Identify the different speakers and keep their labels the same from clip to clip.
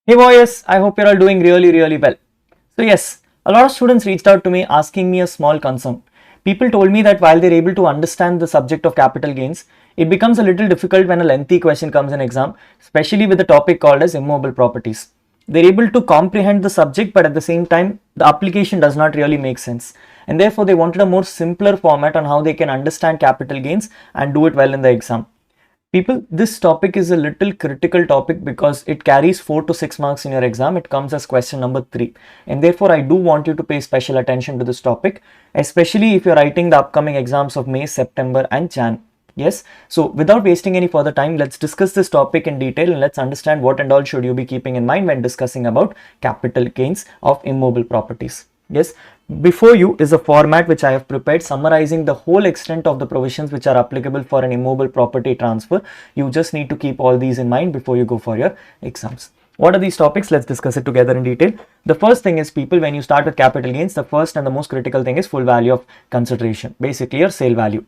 Speaker 1: Hey boys, I hope you're all doing really well. So yes, a lot of students reached out to me asking me a small concern. People told me that while they're able to understand the subject of capital gains, it becomes a little difficult when a lengthy question comes in exam, especially with the topic called as immovable properties. They're able to comprehend the subject, but at the same time, the application does not really make sense. And therefore, they wanted a more simpler format on how they can understand capital gains and do it well in the exam. People, this topic is a little critical topic because it carries 4 to 6 marks in your exam. It comes as question number 3, and therefore I do want you to pay special attention to this topic, especially if you're writing the upcoming exams of May, September and Jan. Yes, so without wasting any further time, let's discuss this topic in detail and let's understand what and all should you be keeping in mind when discussing about capital gains of immovable properties. Yes, before you is a format which I have prepared summarizing the whole extent of the provisions which are applicable for an immovable property transfer. You just need to keep all these in mind before you go for your exams. What are these topics? Let's discuss it together in detail. The first thing is, people, when you start with capital gains, the first and the most critical thing is full value of consideration, basically your sale value.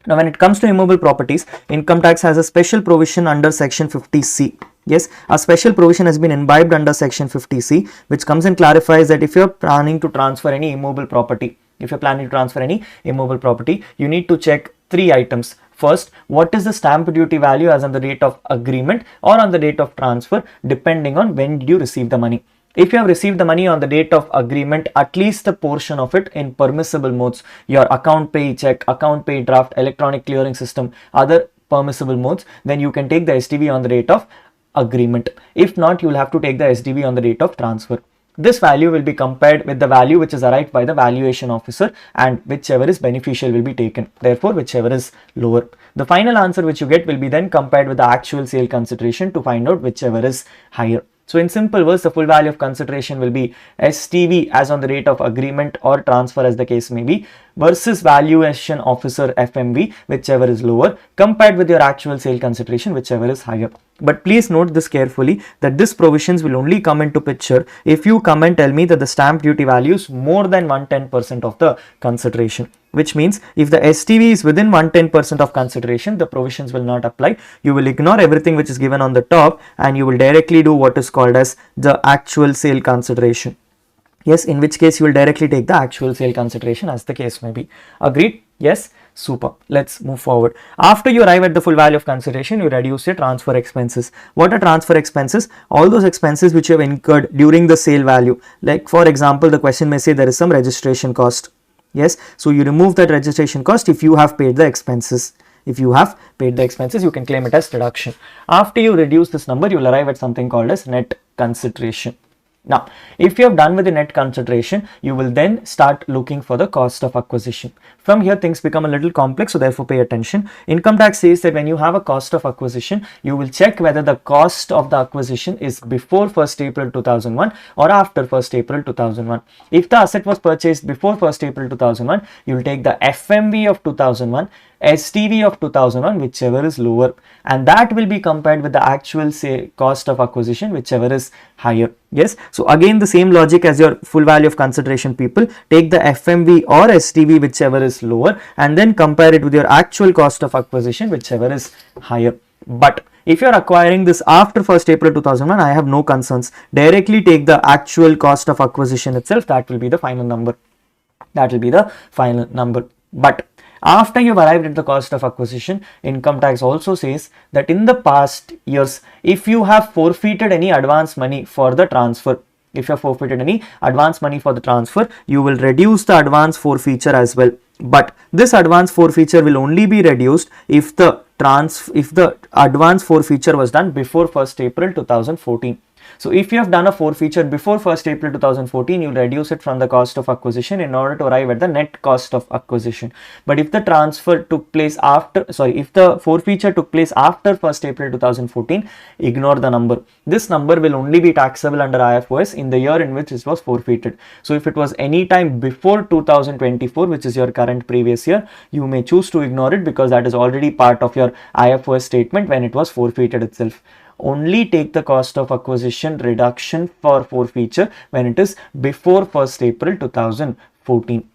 Speaker 1: Now, when it comes to immovable properties, income tax has a special provision under section 50C. Yes, a special provision has been imbibed under section 50C, which comes and clarifies that if you're planning to transfer any immovable property, you need to check 3 items. First, what is the stamp duty value as on the date of agreement or on the date of transfer, depending on when did you receive the money. If you have received the money on the date of agreement, at least a portion of it in permissible modes, your account pay check, account pay draft, electronic clearing system, other permissible modes, then you can take the SDV on the date of agreement. If not, you will have to take the SDV on the date of transfer. This value will be compared with the value which is arrived by the valuation officer, and whichever is beneficial will be taken. Therefore, whichever is lower. The final answer which you get will be then compared with the actual sale consideration to find out whichever is higher. So in simple words, the full value of consideration will be STV as on the date of agreement or transfer as the case may be, versus valuation officer FMV, whichever is lower, compared with your actual sale consideration, whichever is higher. But please note this carefully, that this provisions will only come into picture if you come and tell me that the stamp duty value is more than 110% of the consideration. Which means if the STV is within 110% of consideration, the provisions will not apply. You will ignore everything which is given on the top and you will directly do what is called as the actual sale consideration. Yes, in which case you will directly take the actual sale consideration as the case may be. Agreed? Yes? Super. Let's move forward. After you arrive at the full value of consideration, you reduce your transfer expenses. What are transfer expenses? All those expenses which you have incurred during the sale value. Like for example, the question may say there is some registration cost. Yes, so you remove that registration cost if you have paid the expenses. If you have paid the expenses, you can claim it as deduction. After you reduce this number, you will arrive at something called as net consideration. Now, if you have done with the net consideration, you will then start looking for the cost of acquisition. From here, things become a little complex, so therefore pay attention. Income tax says that when you have a cost of acquisition, you will check whether the cost of the acquisition is before 1st April 2001 or after 1st April 2001. If the asset was purchased before 1st April 2001, you will take the FMV of 2001, STV of 2001, whichever is lower, and that will be compared with the actual say cost of acquisition, whichever is higher. Yes, so again the same logic as your full value of consideration, people, take the FMV or STV, whichever is lower, and then compare it with your actual cost of acquisition, whichever is higher. But if you are acquiring this after 1st April 2001, I have no concerns. Directly take the actual cost of acquisition itself. That will be the final number. But after you've arrived at the cost of acquisition, income tax also says that in the past years, if you have forfeited any advance money for the transfer, you will reduce the advance forfeiture as well. But this advance forfeiture will only be reduced if the advance forfeiture was done before 1st April 2014. So if you have done a forfeiture before 1st April 2014, you will reduce it from the cost of acquisition in order to arrive at the net cost of acquisition. But if the if the forfeiture took place after 1st April 2014, ignore the number. This number will only be taxable under IFOS in the year in which it was forfeited. So if it was any time before 2024, which is your current previous year, you may choose to ignore it because that is already part of your IFOS statement when it was forfeited itself. Only take the cost of acquisition reduction for forfeiture when it is before 1st April 2014.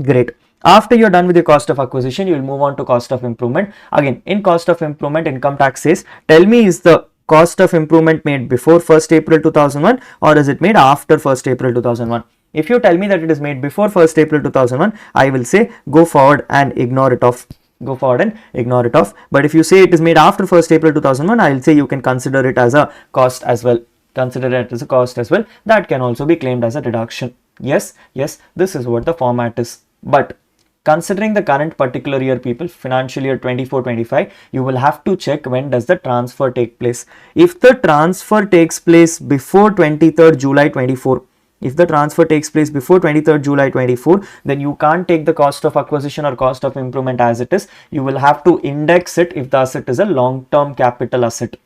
Speaker 1: Great. After you're done with your cost of acquisition, you will move on to cost of improvement. Again, in cost of improvement, income tax says, tell me, is the cost of improvement made before 1st April 2001 or is it made after 1st April 2001? If you tell me that it is made before 1st April 2001, I will say go forward and ignore it off. Go forward and ignore it off. But if you say it is made after 1st April 2001, I will say you can consider it as a cost as well. Consider it as a cost as well. That can also be claimed as a deduction. Yes, this is what the format is. But considering the current particular year, people, financial year 24-25, you will have to check when does the transfer take place. If the transfer takes place before 23rd July 24, if the transfer takes place before 23rd July 24, then you can't take the cost of acquisition or cost of improvement as it is. You will have to index it if the asset is a long-term capital asset.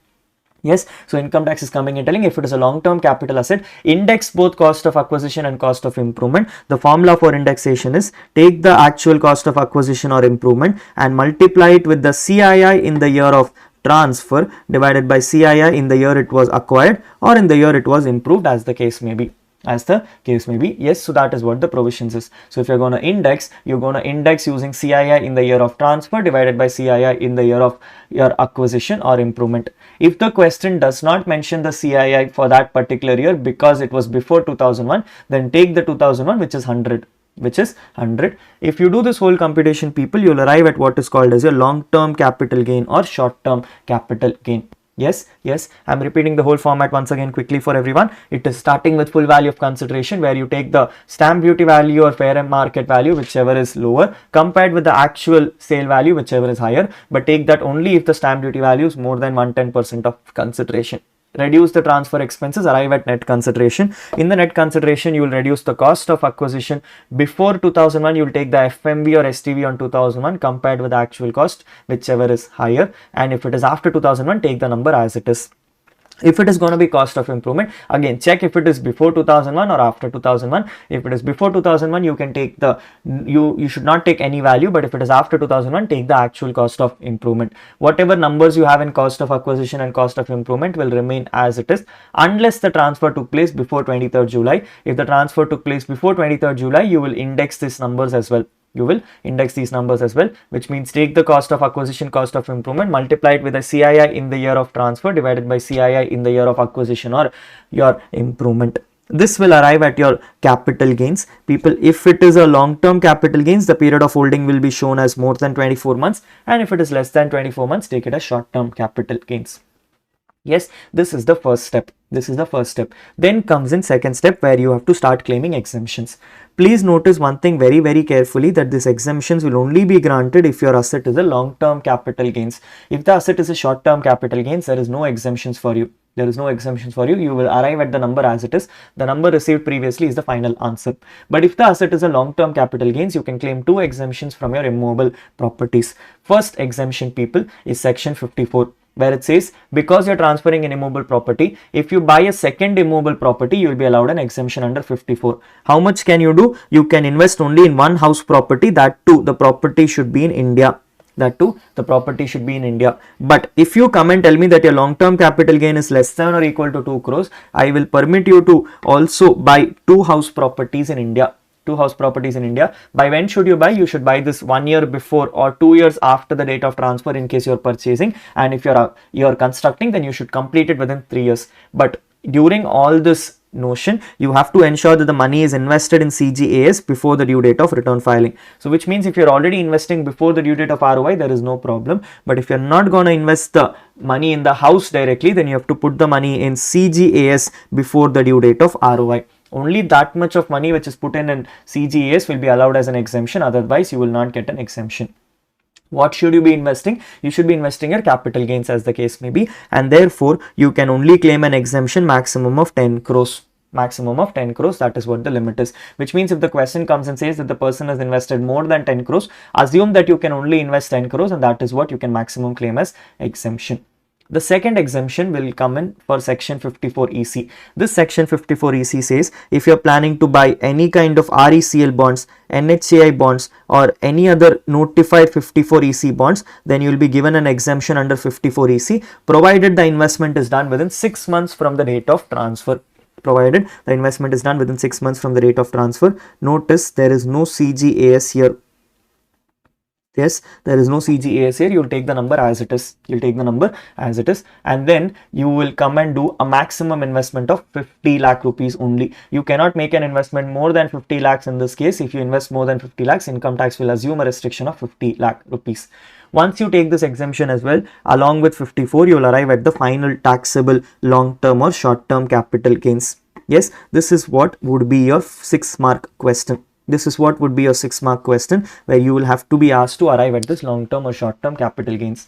Speaker 1: Yes, so income tax is coming and telling if it is a long-term capital asset, index both cost of acquisition and cost of improvement. The formula for indexation is take the actual cost of acquisition or improvement and multiply it with the CII in the year of transfer divided by CII in the year it was acquired or in the year it was improved, as the case may be. Yes, so that is what the provisions is. So if you're going to index, you're going to index using CII in the year of transfer divided by CII in the year of your acquisition or improvement. If the question does not mention the CII for that particular year because it was before 2001, then take the 2001, which is 100. If you do this whole computation, people, you'll arrive at what is called as a long-term capital gain or short-term capital gain. Yes, I'm repeating the whole format once again quickly for everyone. It is starting with full value of consideration, where you take the stamp duty value or fair market value, whichever is lower, compared with the actual sale value, whichever is higher, but take that only if the stamp duty value is more than 110% of consideration. Reduce the transfer expenses, arrive at net consideration. In the net consideration, you will reduce the cost of acquisition. Before 2001, you will take the FMV or STV on 2001 compared with the actual cost, whichever is higher. And if it is after 2001, take the number as it is. If it is going to be cost of improvement, again check if it is before 2001 or after 2001. If it is before 2001, you can take the you should not take any value, but if it is after 2001, take the actual cost of improvement. Whatever numbers you have in cost of acquisition and cost of improvement will remain as it is unless the transfer took place before 23rd July. If the transfer took place before 23rd July, you will index these numbers as well. Which means take the cost of acquisition, cost of improvement, multiply it with a CII in the year of transfer divided by CII in the year of acquisition or your improvement. This will arrive at your capital gains. People, if it is a long-term capital gains, the period of holding will be shown as more than 24 months. And if it is less than 24 months, take it as short-term capital gains. Yes, this is the first step. Then comes in second step, where you have to start claiming exemptions. Please notice one thing very carefully, that these exemptions will only be granted if your asset is a long-term capital gains. If the asset is a short-term capital gains, there is no exemptions for you. You will arrive at the number as it is. The number received previously is the final answer. But if the asset is a long-term capital gains, you can claim two exemptions from your immovable properties. First exemption, people, is section 54. Where it says, because you're transferring an immovable property, if you buy a second immovable property, you will be allowed an exemption under 54. How much can you do? You can invest only in one house property. That too, the property should be in India. But if you come and tell me that your long-term capital gain is less than or equal to 2 crores, I will permit you to also buy two house properties in India. By when should you buy? You should buy this 1 year before or 2 years after the date of transfer in case you're purchasing. And if you're constructing, then you should complete it within 3 years. But during all this notion, you have to ensure that the money is invested in CGAS before the due date of return filing. So which means if you're already investing before the due date of ROI, there is no problem. But if you're not going to invest the money in the house directly, then you have to put the money in CGAS before the due date of ROI. Only that much of money which is put in CGAS will be allowed as an exemption. Otherwise, you will not get an exemption. What should you be investing? You should be investing your capital gains, as the case may be, and therefore you can only claim an exemption maximum of 10 crores. That is what the limit is. Which means if the question comes and says that the person has invested more than 10 crores, assume that you can only invest 10 crores, and that is what you can maximum claim as exemption. The second exemption will come in for section 54 EC. This section 54 EC says if you're planning to buy any kind of RECL bonds, NHCI bonds, or any other notified 54 EC bonds, then you will be given an exemption under 54 EC, provided the investment is done within 6 months from the date of transfer. Notice there is no CGAS here. Yes, there is no CGAS here. You'll take the number as it is. You'll take the number as it is, and then you will come and do a maximum investment of 50 lakh rupees only. You cannot make an investment more than 50 lakhs in this case. If you invest more than 50 lakhs, income tax will assume a restriction of 50 lakh rupees. Once you take this exemption as well, along with 54, you will arrive at the final taxable long-term or short-term capital gains. Yes, this is what would be your 6-mark question. This is what would be your 6-mark question, where you will have to be asked to arrive at this long-term or short-term capital gains.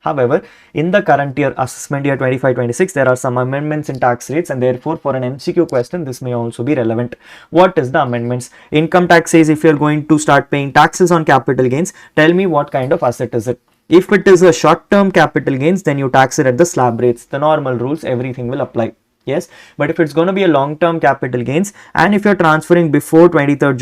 Speaker 1: However, in the current year, assessment year 25-26, there are some amendments in tax rates, and therefore for an MCQ question, this may also be relevant. What is the amendments? Income tax says if you're going to start paying taxes on capital gains, tell me what kind of asset is it. If it is a short-term capital gains, then you tax it at the slab rates. The normal rules, everything will apply. Yes, but if it's going to be a long-term capital gains, and if you're transferring before 23rd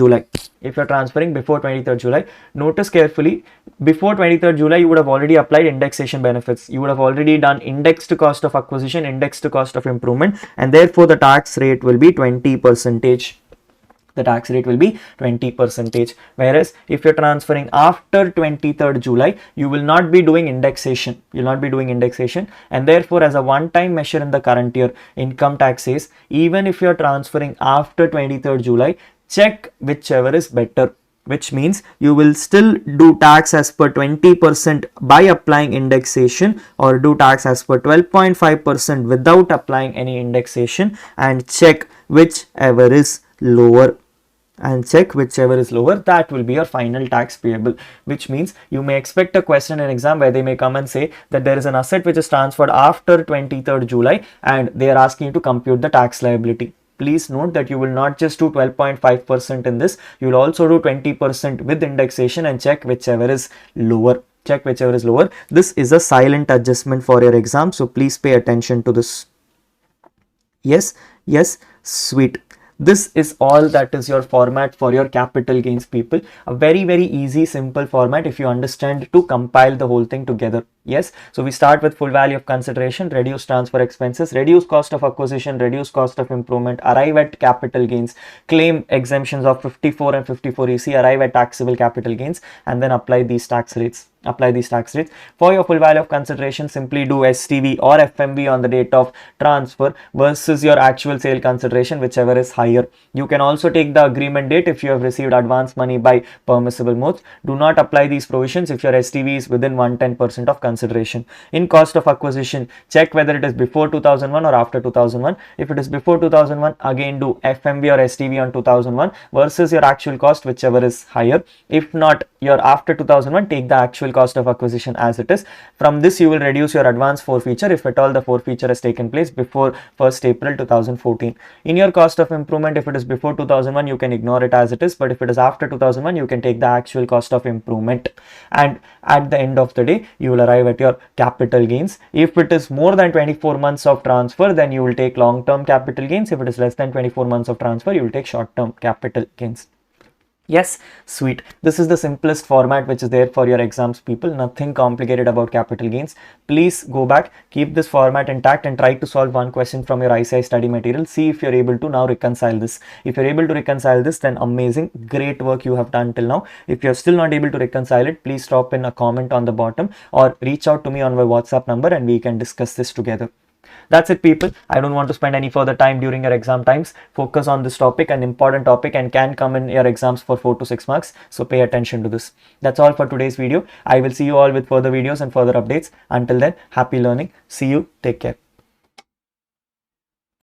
Speaker 1: July, notice carefully, before 23rd July, you would have already applied indexation benefits. You would have already done indexed cost of acquisition, indexed cost of improvement, and therefore the tax rate will be 20%. The tax rate will be 20%. Whereas if you're transferring after 23rd July, you will not be doing indexation. You'll not be doing indexation. And therefore, as a one-time measure in the current year, income tax says, even if you're transferring after 23rd July, check whichever is better. Which means you will still do tax as per 20% by applying indexation, or do tax as per 12.5% without applying any indexation, and check whichever is lower. That will be your final tax payable. Which means you may expect a question in exam where they may come and say that there is an asset which is transferred after 23rd July and they are asking you to compute the tax liability. Please note that you will not just do 12.5% in this, you will also do 20% with indexation, and check whichever is lower. This is a silent adjustment for your exam, so please pay attention to this. Yes, sweet. This is all that is your format for your capital gains, people. A very, very easy, simple format if you understand to compile the whole thing together. Yes, so we start with full value of consideration, reduce transfer expenses, reduce cost of acquisition, reduce cost of improvement, arrive at capital gains, claim exemptions of 54 and 54EC, arrive at taxable capital gains, and then apply these tax rates. For your full value of consideration, simply do STV or FMV on the date of transfer versus your actual sale consideration, whichever is higher. You can also take the agreement date if you have received advance money by permissible modes. Do not apply these provisions if your STV is within 110% of consideration. In cost of acquisition, check whether it is before 2001 or after 2001. If it is before 2001, again do FMV or STV on 2001 versus your actual cost, whichever is higher. If not, your after 2001, take the actual cost of acquisition as it is. From this, you will reduce your advance forfeiture if at all the forfeiture has taken place before 1st April 2014. In your cost of improvement, if it is before 2001, you can ignore it as it is, but if it is after 2001, you can take the actual cost of improvement, and at the end of the day, you will arrive at your capital gains. If it is more than 24 months of transfer, then you will take long-term capital gains. If it is less than 24 months of transfer, you will take short-term capital gains. Yes, sweet. This is the simplest format which is there for your exams, people. Nothing complicated about capital gains. Please go back, keep this format intact, and try to solve one question from your ICI study material. See if you're able to now reconcile this. If you're able to reconcile this, then amazing, great work you have done till now. If you're still not able to reconcile it, please drop in a comment on the bottom or reach out to me on my WhatsApp number and we can discuss this together. That's it, people. I don't want to spend any further time during your exam times. Focus on this topic, an important topic, and can come in your exams for 4 to 6 marks. So pay attention to this. That's all for today's video. I will see you all with further videos and further updates. Until then, happy learning. See you. Take care.